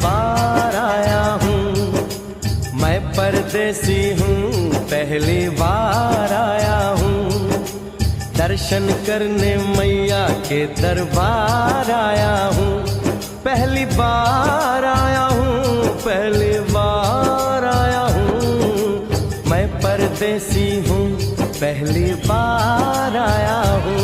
बार आया हूँ। मैं परदेसी हूँ, पहली बार आया हूँ। दर्शन करने मैया के दरबार आया हूँ। पहली बार आया हूँ, पहली बार आया हूँ। मैं परदेसी हूँ, पहली बार आया हूँ।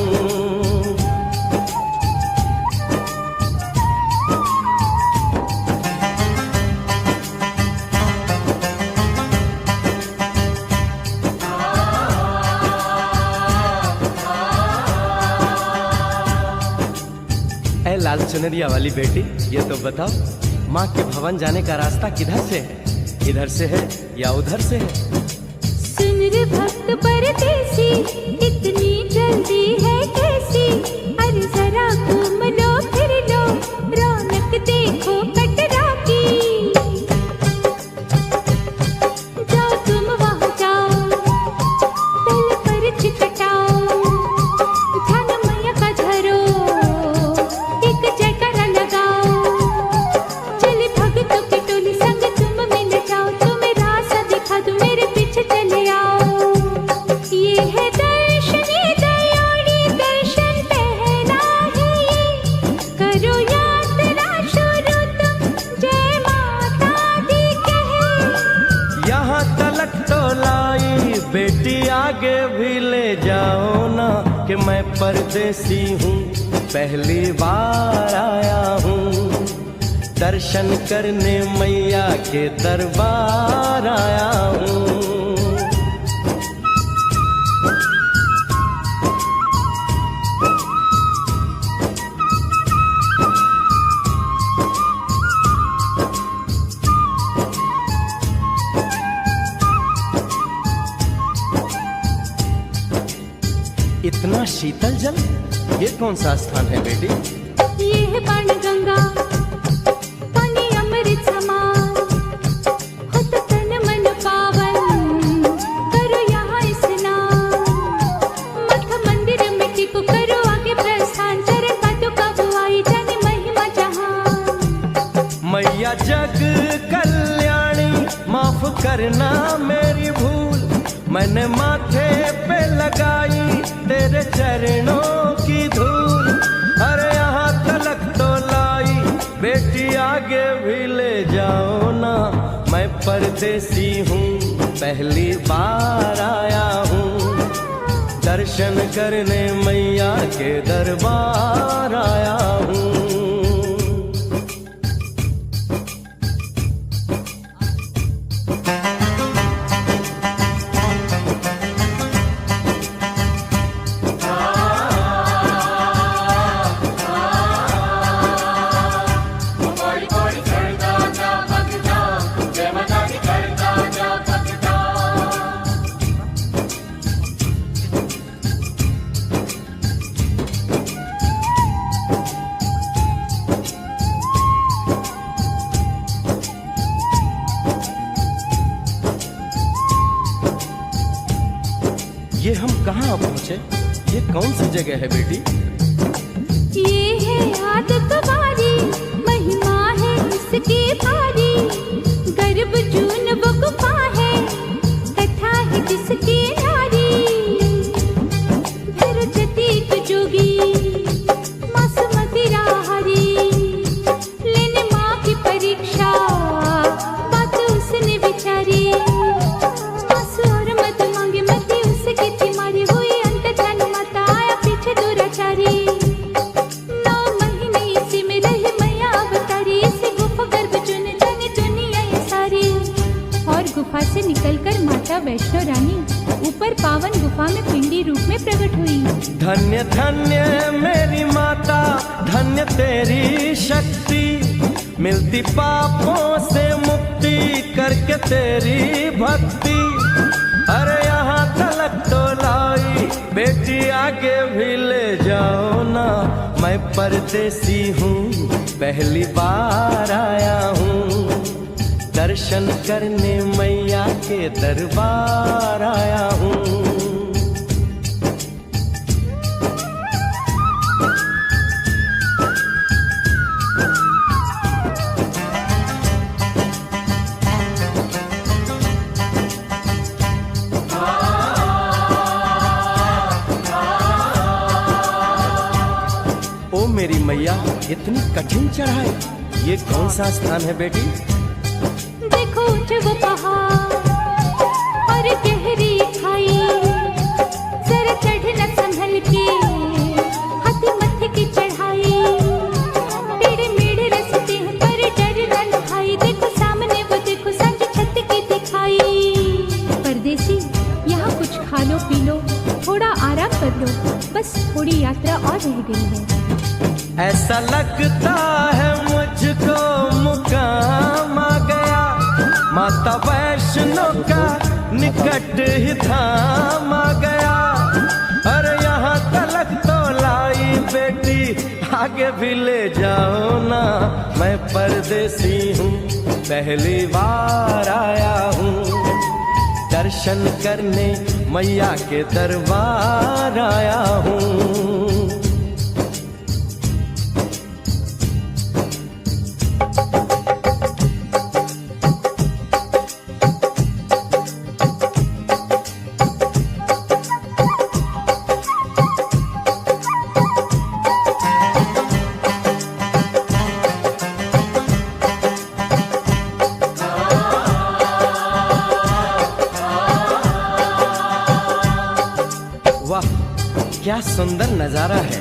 ऐ लाल चुनरिया वाली बेटी, ये तो बताओ माँ के भवन जाने का रास्ता किधर से है? इधर से है या उधर से है? सुन रे भक्त परदेसी, इतनी जल्दी है कैसी? अरे जरा घूम लो फिर लो, रौनक देखो कटरा की। जाओ तुम वहाँ जाओ, तल पर चिकटाओ, ध्यान मैया का धरो, एक जयकारा लगाओ। चले भक्तों की टोली संग तुम मिल जाओ, तुम्हें रास्ता दिखा दूं, मेरे पीछे चले आओ। ये है दर्शन, ये दयाड़ी दर्शन पहला है ये। करो यात्रा शुरू तुम, जय माता दी कहे। यहाँ तलक तो लाई बेटी, आगे भी ले जाओ ना, कि मैं परदेसी हूँ, पहली बार आया हूँ। दर्शन करने मैया के दरबार आया हूँ। इतना शीतल जल, ये कौन सा स्थान है बेटी? ये है बाणगंगा, पानी अमृत समान, हो तो तन मन पावन, करो यहाँ स्नान। मठ मंदिर में टिको, करो आगे प्रस्थान, चरण पादुका बुआई, जाने महिमा जहान। मैया जग कल्याणी, माफ करना मेरी भूल, मैंने माथे पे लगाई तेरे चरणों की धूल। अरे यहाँ तलक तो लाई बेटी, आगे भी ले जाओ ना, मैं परदेसी हूँ, पहली बार आया हूँ। दर्शन करने मैया के दरबार आया हूँ। ये हम कहाँ पहुँचे? ये कौन सी जगह है बेटी? ये है आदत वारी, महिमा है इसकी भारी। गर्भ जून वो गुफा है, कथा है जिसकी नारी। भैरव जतीक जोगी, मासूमती राहरी, लेने माँ की परीक्षा, बात उसने विचारी। आंसू और मत मांगे, मती उसकी थी मारी, हुई अंत ध्यान माता, आया पीछे दुराचारी। 9 महीने इसी में रही मैया अवतारी, इसी गुफा गर्भ चुन जाने दुनिया ये सारी। और गुफा से निकलकर माता वैष्णो रानी ऊपर पावन गुफा में पिंडी रूप में प्रकट हुई। धन्य धन्य मेरी माता, धन्य तेरी शक्ति, मिलती पापों से मुक्ति करके तेरी भक्ति। अरे यहाँ तलक तो लाई बेटी, आगे भी ले जाओ ना, मैं परदेसी हूँ, पहली बार आया हूँ। दर्शन करने मैया के दरबार आया हूँ। मेरी मैया, इतनी कठिन चढ़ाई, ये कौन सा स्थान है बेटी? देखो ऊंचे वो पहाड़ और गहरी खाई, जरा चढ़ना संभल के, हाथी मत्थे की चढ़ाई, टेढ़े मेढ़े रास्ते हैं पर डरना न भाई, देखो सामने वो देखो सांझ छत की दिखाई। परदेसी यहाँ कुछ खा लो पी लो, थोड़ा आराम कर लो, बस थोड़ी यात्रा और रह गई है। ऐसा लगता है मुझको मुकाम आ गया, माता वैष्णो का निकट ही धाम आ गया। अरे यहाँ तलक तो लाई बेटी, आगे भी ले जाओ ना, मैं परदेसी हूँ, पहली बार आया हूँ, दर्शन करने मैया के दरबार आया हूँ। वाह, क्या सुंदर नजारा है।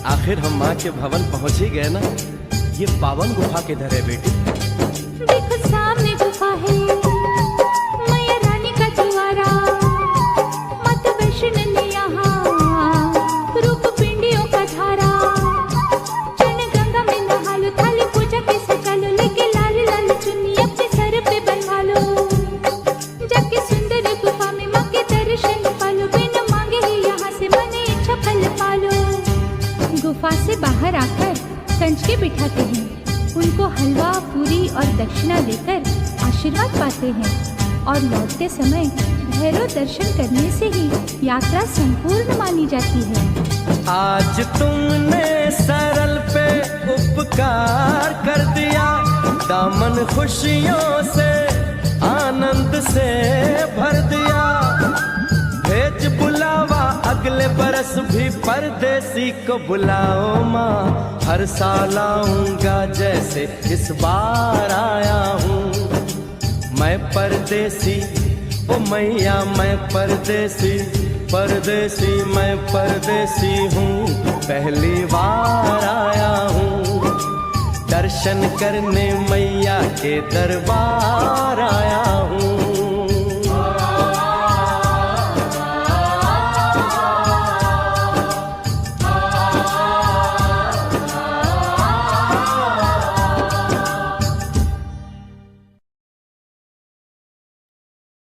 आखिर हम माँ के भवन पहुँच ही गए ना। ये पावन गुफा किधर है बेटी? देखो सामने गुफा है, मैया रानी का द्वारा, माता वैष्णो ने यहाँ रूप पिंडियों का धारा, चरण गंगा में नहा लो, थाली पूजा के सजा लो, लेके लाल लाल चुन्नी अपने सर पे बनवा लो, जाके सुंदर गुफा में माँ के दर्शन पालो, बिना मांगे ही यहाँ से मन इच्छा फल पालो। गुफा से बाहर आकर कंचके बिठाते हैं, उनको हलवा पूरी और दक्षिणा देकर आशीर्वाद पाते हैं, और लौटते समय भैरव दर्शन करने से ही यात्रा संपूर्ण मानी जाती है। आज तुमने सरल पे उपकार कर दिया, दामन खुशियों से आनंद से भर दिया, भेज बुलावा अगले बरस भी परदेसी को बुलाओ माँ, हर साल आऊंगा जैसे इस बार आया हूँ। मैं परदेसी ओ मैया, मैं परदेसी, परदेसी मैं परदेसी हूँ, पहली बार आया हूँ, दर्शन करने मैया के दरबार